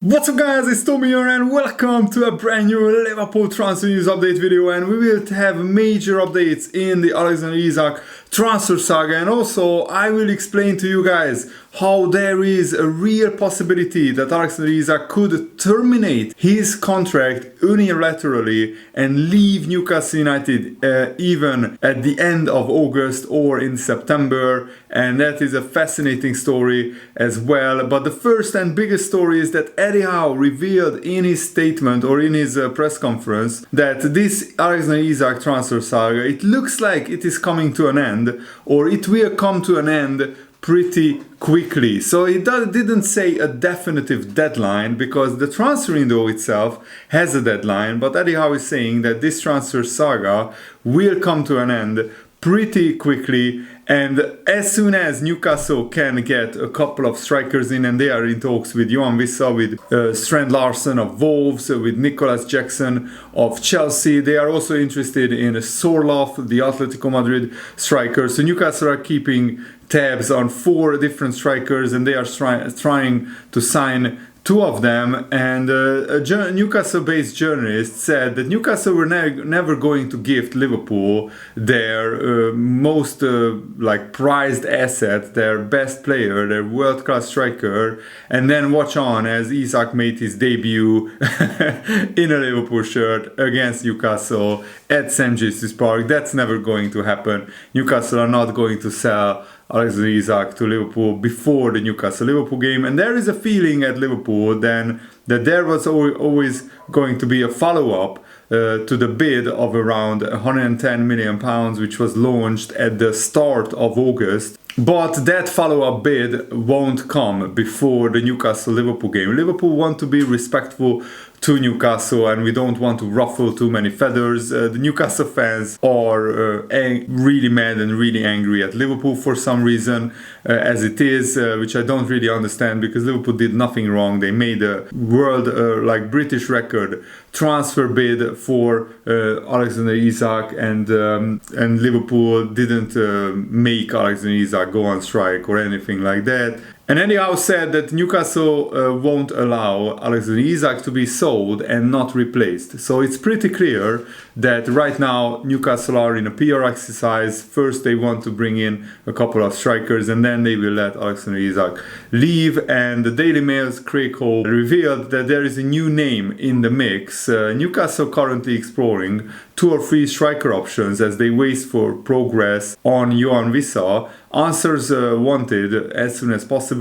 What's up guys, it's Tommy here and welcome to a brand new Liverpool transfer news update video, and we will have major updates in the Alexander Isak transfer saga, and also I will explain to you guys how there is a real possibility that Alexander Isak could terminate his contract unilaterally and leave Newcastle United even at the end of August or in September, and that is a fascinating story as well. But the first and biggest story is that Eddie Howe revealed in his statement or in his press conference that this Alexander Isak transfer saga, it looks like it is coming to an end, or it will come to an end pretty quickly. So it didn't say a definitive deadline because the transfer window itself has a deadline, but Eddie Howe is saying that this transfer saga will come to an end pretty quickly, and as soon as Newcastle can get a couple of strikers in, and they are in talks with Johan Wissa, with Strand Larsen of Wolves, with Nicholas Jackson of Chelsea. They are also interested in Sorloth, the Atletico Madrid striker. So Newcastle are keeping tabs on 4 different strikers, and they are trying to sign 2 of them. And a Newcastle-based journalist said that Newcastle were never going to gift Liverpool their most prized asset, their best player, their world-class striker, and then watch on as Isak made his debut in a Liverpool shirt against Newcastle at St. James's Park. That's never going to happen. Newcastle are not going to sell Alexander Isak to Liverpool before the Newcastle-Liverpool game, and there is a feeling at Liverpool then that there was always going to be a follow-up to the bid of around £110 million, which was launched at the start of August. But that follow-up bid won't come before the Newcastle-Liverpool game. Liverpool want to be respectful to Newcastle, and we don't want to ruffle too many feathers. The Newcastle fans are really mad and really angry at Liverpool for some reason, as it is, which I don't really understand, because Liverpool did nothing wrong. They made a world, British record transfer bid for Alexander Isak, and Liverpool didn't make Alexander Isak go on strike or anything like that. And Eddie Howe said that Newcastle won't allow Alexander Isak to be sold and not replaced. So it's pretty clear that right now Newcastle are in a PR exercise. First they want to bring in a couple of strikers, and then they will let Alexander Isak leave. And the Daily Mail's Craig Hall revealed that there is a new name in the mix. Newcastle currently exploring 2 or 3 striker options as they wait for progress on Johan Wissa. Answers wanted as soon as possible.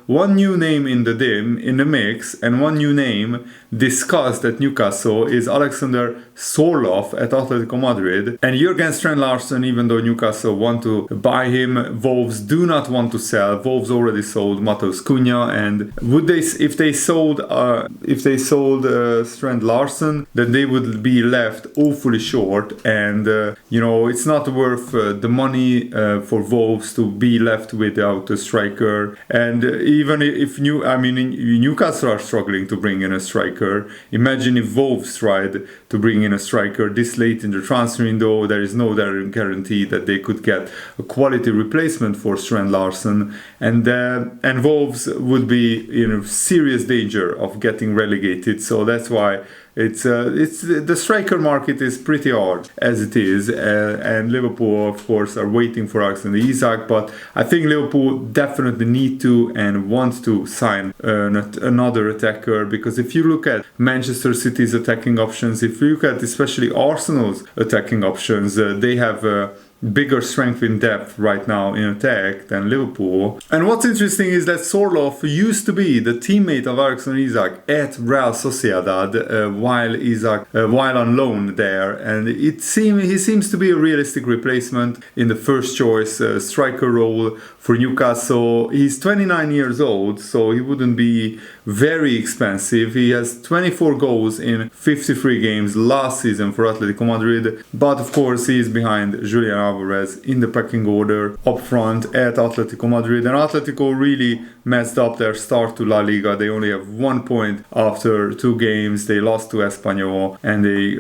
1 new name in the mix, and 1 new name discussed at Newcastle is Alexander Sorloth at Atletico Madrid. And Jurgen Strand Larsen, even though Newcastle want to buy him, Wolves do not want to sell. Wolves already sold Matheus Cunha, and if they sold Strand Larsen, then they would be left awfully short, and it's not worth the money for Wolves to be left without a striker. And even if Newcastle are struggling to bring in a striker, imagine if Wolves tried to bring in a striker this late in the transfer window. There is no guarantee that they could get a quality replacement for Strand Larsen, and Wolves would be in serious danger of getting relegated. So that's why it's the striker market is pretty hard as it is, and Liverpool of course are waiting for Alexander Isak, but I think Liverpool definitely need to and want to sign another attacker, because if you look at Manchester City's attacking options, if you look at especially Arsenal's attacking options, they have bigger strength in depth right now in attack than Liverpool. And what's interesting is that Sorloth used to be the teammate of Alexander Isak at Real Sociedad while on loan there, and he seems to be a realistic replacement in the first choice striker role for Newcastle. He's 29 years old, so he wouldn't be very expensive. He has 24 goals in 53 games last season for Atletico Madrid, but of course he is behind Julian Alvarez in the pecking order up front at Atletico Madrid. And Atletico really messed up their start to La Liga. They only have 1 point after 2 games. They lost to Espanyol, and they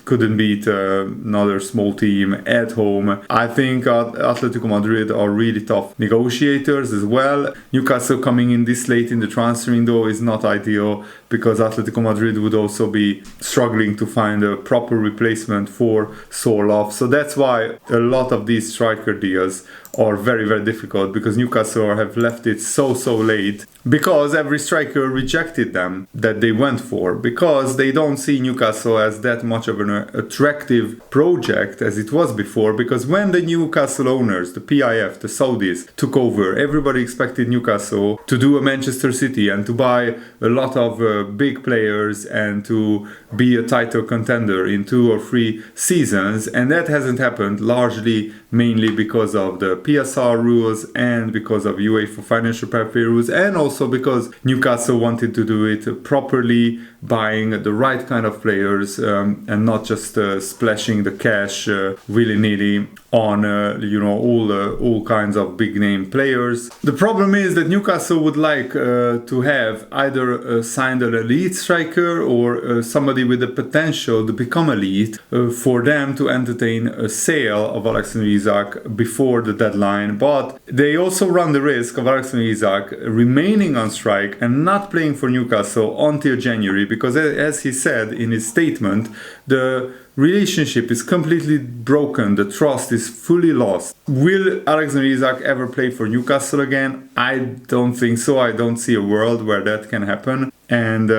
couldn't beat another small team at home. I think Atletico Madrid are really tough negotiators as well. Newcastle coming in this late in the transfer window window is not ideal because Atletico Madrid would also be struggling to find a proper replacement for Sorloth. So that's why a lot of these striker deals are very, very difficult, because Newcastle have left it so late, because every striker rejected them that they went for, because they don't see Newcastle as that much of an attractive project as it was before. Because when the Newcastle owners, the PIF, the Saudis, took over, everybody expected Newcastle to do a Manchester City and to buy a lot of big players and to be a title contender in 2 or 3 seasons, and that hasn't happened, largely mainly because of the PSR rules and because of UEFA financial fair play rules, and also because Newcastle wanted to do it properly, buying the right kind of players and not just splashing the cash willy-nilly on all kinds of big name players. The problem is that Newcastle would like to have either signed an elite striker or somebody with the potential to become elite for them to entertain a sale of Alexander Isak before the deadline. But they also run the risk of Alexander Isak remaining on strike and not playing for Newcastle until January, because as he said in his statement, the relationship is completely broken, the trust is fully lost. Will Alexander Isak ever play for Newcastle again? I don't think so. I don't see a world where that can happen. And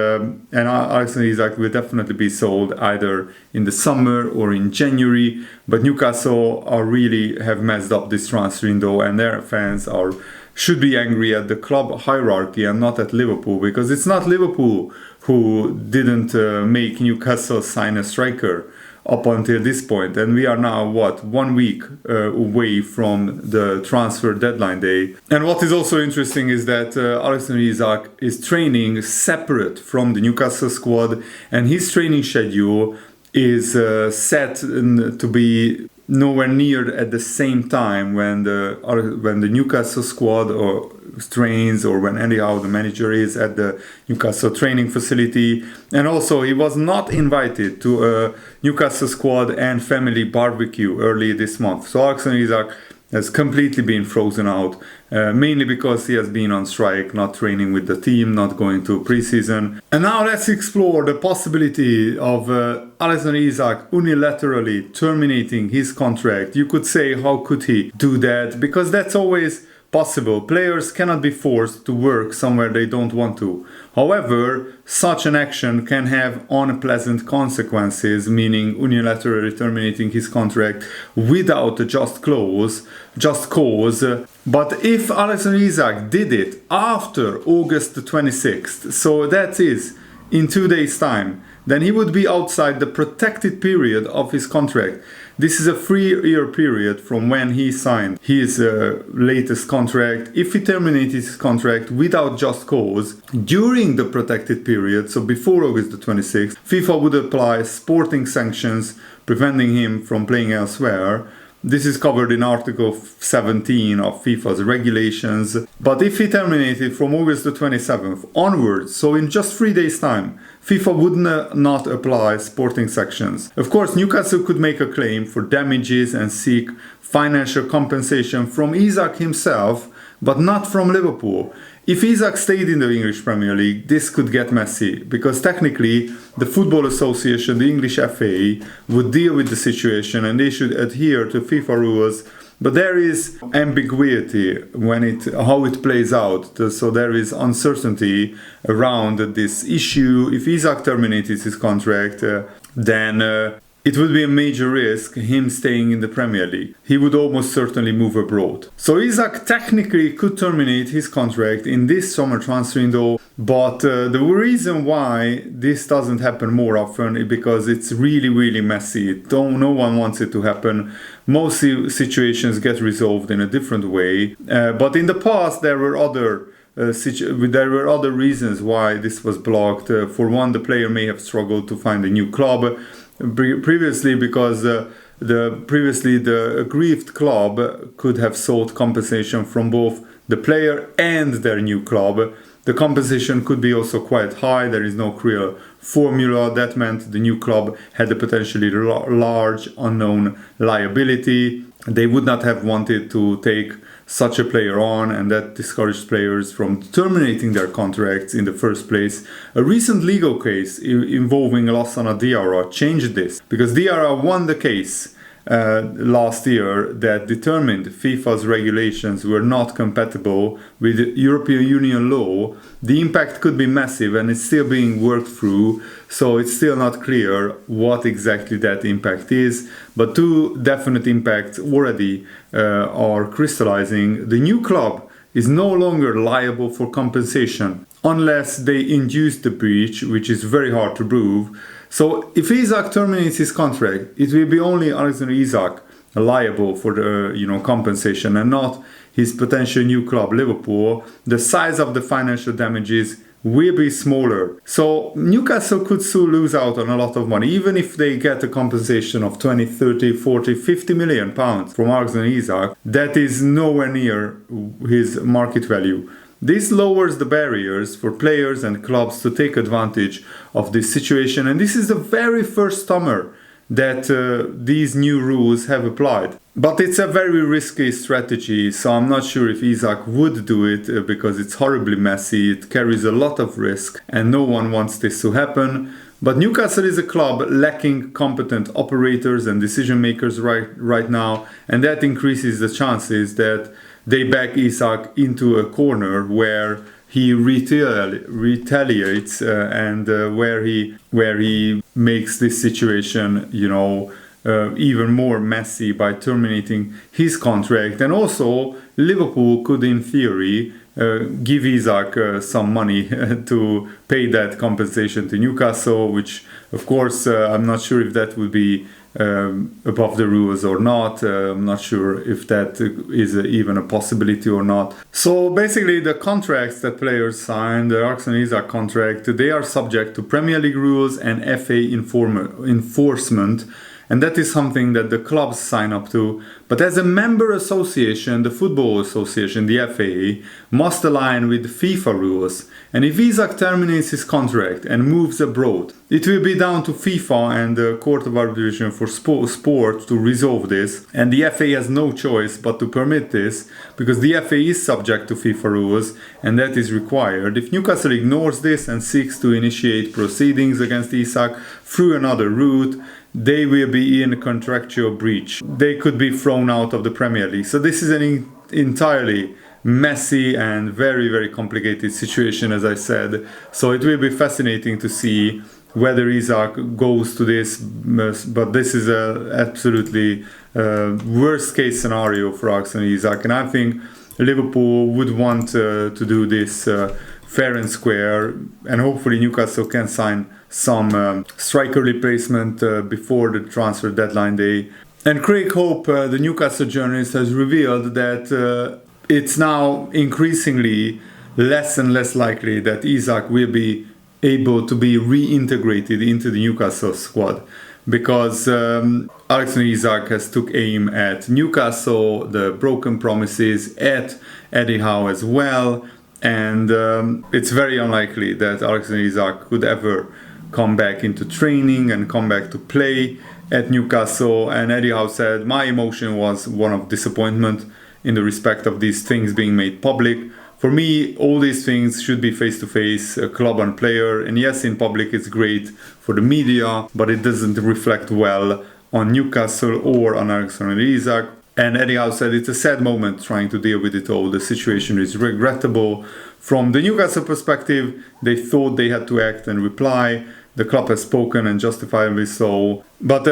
Alexander Isak will definitely be sold either in the summer or in January. But Newcastle really have messed up this transfer window, and their fans should be angry at the club hierarchy and not at Liverpool, because it's not Liverpool who didn't make Newcastle sign a striker up until this point, and we are now 1 week away from the transfer deadline day. And what is also interesting is that Alexander Isak is training separate from the Newcastle squad, and his training schedule is set to be nowhere near at the same time when the Newcastle squad or trains, or when anyhow the manager is at the Newcastle training facility. And also he was not invited to a Newcastle squad and family barbecue early this month. So Alexander Isak has completely been frozen out, mainly because he has been on strike, not training with the team, not going to preseason. And now let's explore the possibility of Alexander Isak unilaterally terminating his contract. You could say, how could he do that? Because that's always possible. Players cannot be forced to work somewhere they don't want to. However, such an action can have unpleasant consequences, meaning unilaterally terminating his contract without a just cause. But if Alexander Isak did it after August the 26th, so that is in 2 days' time, then he would be outside the protected period of his contract. This is a 3-year period from when he signed his latest contract. If he terminated his contract without just cause during the protected period, so before August the 26th, FIFA would apply sporting sanctions preventing him from playing elsewhere. This is covered in Article 17 of FIFA's regulations. But if he terminated from August the 27th onwards, so in just 3 days' time, FIFA would not apply sporting sanctions. Of course, Newcastle could make a claim for damages and seek financial compensation from Isak himself, but not from Liverpool. If Isak stayed in the English Premier League, this could get messy, because technically the Football Association, the English FA, would deal with the situation and they should adhere to FIFA rules. But there is ambiguity how it plays out. So there is uncertainty around this issue. If Isak terminated his contract, then it would be a major risk, him staying in the Premier League. He would almost certainly move abroad. So Isak technically could terminate his contract in this summer transfer window, but the reason why this doesn't happen more often is because it's really, really messy. No one wants it to happen. Most situations get resolved in a different way. But in the past, there were other reasons why this was blocked. For one, the player may have struggled to find a new club. Previously, because the aggrieved club could have sought compensation from both the player and their new club. The compensation could be also quite high. There is no clear formula. That meant the new club had a potentially large unknown liability. They would not have wanted to take such a player on, and that discouraged players from terminating their contracts in the first place. A recent legal case involving Lassana Diarra changed this, because Diarra won the case last year that determined FIFA's regulations were not compatible with European Union law. The impact could be massive, and it's still being worked through, so it's still not clear what exactly that impact is. But two definite impacts already are crystallizing. The new club is no longer liable for compensation unless they induce the breach, which is very hard to prove. So if Isak terminates his contract, it will be only Alexander Isak liable for the compensation, and not his potential new club Liverpool. The size of the financial damages will be smaller. So Newcastle could still lose out on a lot of money, even if they get a compensation of 20, 30, 40, 50 million pounds from Alexander Isak. That is nowhere near his market value. This lowers the barriers for players and clubs to take advantage of this situation, and this is the very first summer that these new rules have applied. But it's a very risky strategy, so I'm not sure if Isak would do it because it's horribly messy, it carries a lot of risk, and no one wants this to happen. But Newcastle is a club lacking competent operators and decision makers right now, and that increases the chances that they back Isak into a corner where he retaliates and where he makes this situation, even more messy by terminating his contract. And also, Liverpool could, in theory, give Isak some money to pay that compensation to Newcastle, which, of course, I'm not sure if that would be above the rules or not. I'm not sure if that is even a possibility or not. So basically, the contracts that players sign, the Alexander Isak contract, they are subject to Premier League rules and FA enforcement. And that is something that the clubs sign up to. But as a member association, the Football Association, the FA, must align with FIFA rules. And if Isak terminates his contract and moves abroad, it will be down to FIFA and the Court of Arbitration for Sport to resolve this. And the FA has no choice but to permit this, because the FA is subject to FIFA rules, and that is required. If Newcastle ignores this and seeks to initiate proceedings against Isak through another route, they will be in a contractual breach. They could be thrown out of the Premier League. So this is an entirely messy and very, very complicated situation, as I said. So it will be fascinating to see whether Isak goes to this. But this is a absolutely worst case scenario for Alexander Isak. And I think Liverpool would want to do this fair and square, and hopefully Newcastle can sign some striker replacement before the transfer deadline day. And Craig Hope, the Newcastle journalist, has revealed that it's now increasingly less and less likely that Isak will be able to be reintegrated into the Newcastle squad, because Alexander Isak has took aim at Newcastle, the broken promises, at Eddie Howe as well, and it's very unlikely that Alexander Isak could ever come back into training and come back to play at Newcastle. And Eddie Howe said, my emotion was one of disappointment in the respect of these things being made public. For me, all these things should be face-to-face, club and player. And yes, in public it's great for the media, but it doesn't reflect well on Newcastle or on Alexander Isak. And Eddie Howe said it's a sad moment trying to deal with it all. The situation is regrettable. From the Newcastle perspective, they thought they had to act and reply. The club has spoken, and justifiably so. But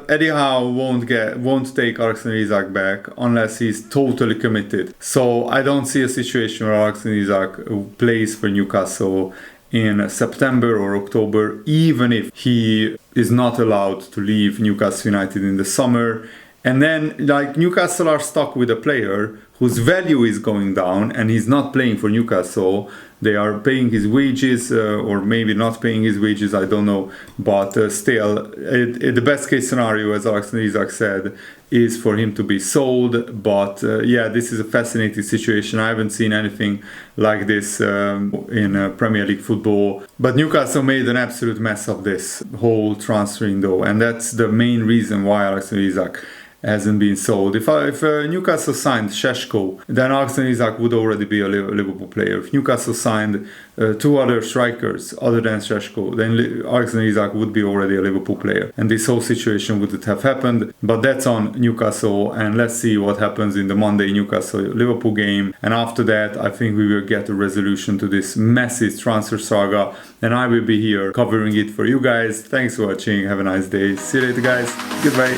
Eddie Howe won't take Alexander Isak back unless he's totally committed. So I don't see a situation where Alexander Isak plays for Newcastle in September or October, even if he is not allowed to leave Newcastle United in the summer. And then, Newcastle are stuck with a player whose value is going down, and he's not playing for Newcastle. They are paying his wages, or maybe not paying his wages, I don't know. But still, the best case scenario, as Alexander Isak said, is for him to be sold. But this is a fascinating situation. I haven't seen anything like this in Premier League football. But Newcastle made an absolute mess of this whole transfer window, and that's the main reason why Alexander Isak hasn't been sold. If Newcastle signed Šeško, then Alexander Isak would already be a Liverpool player. If Newcastle signed two other strikers other than Šeško, then Alexander Isak would be already a Liverpool player. And this whole situation wouldn't have happened. But that's on Newcastle, and let's see what happens in the Monday Newcastle-Liverpool game. And after that, I think we will get a resolution to this massive transfer saga, and I will be here covering it for you guys. Thanks for watching. Have a nice day. See you later, guys. Goodbye.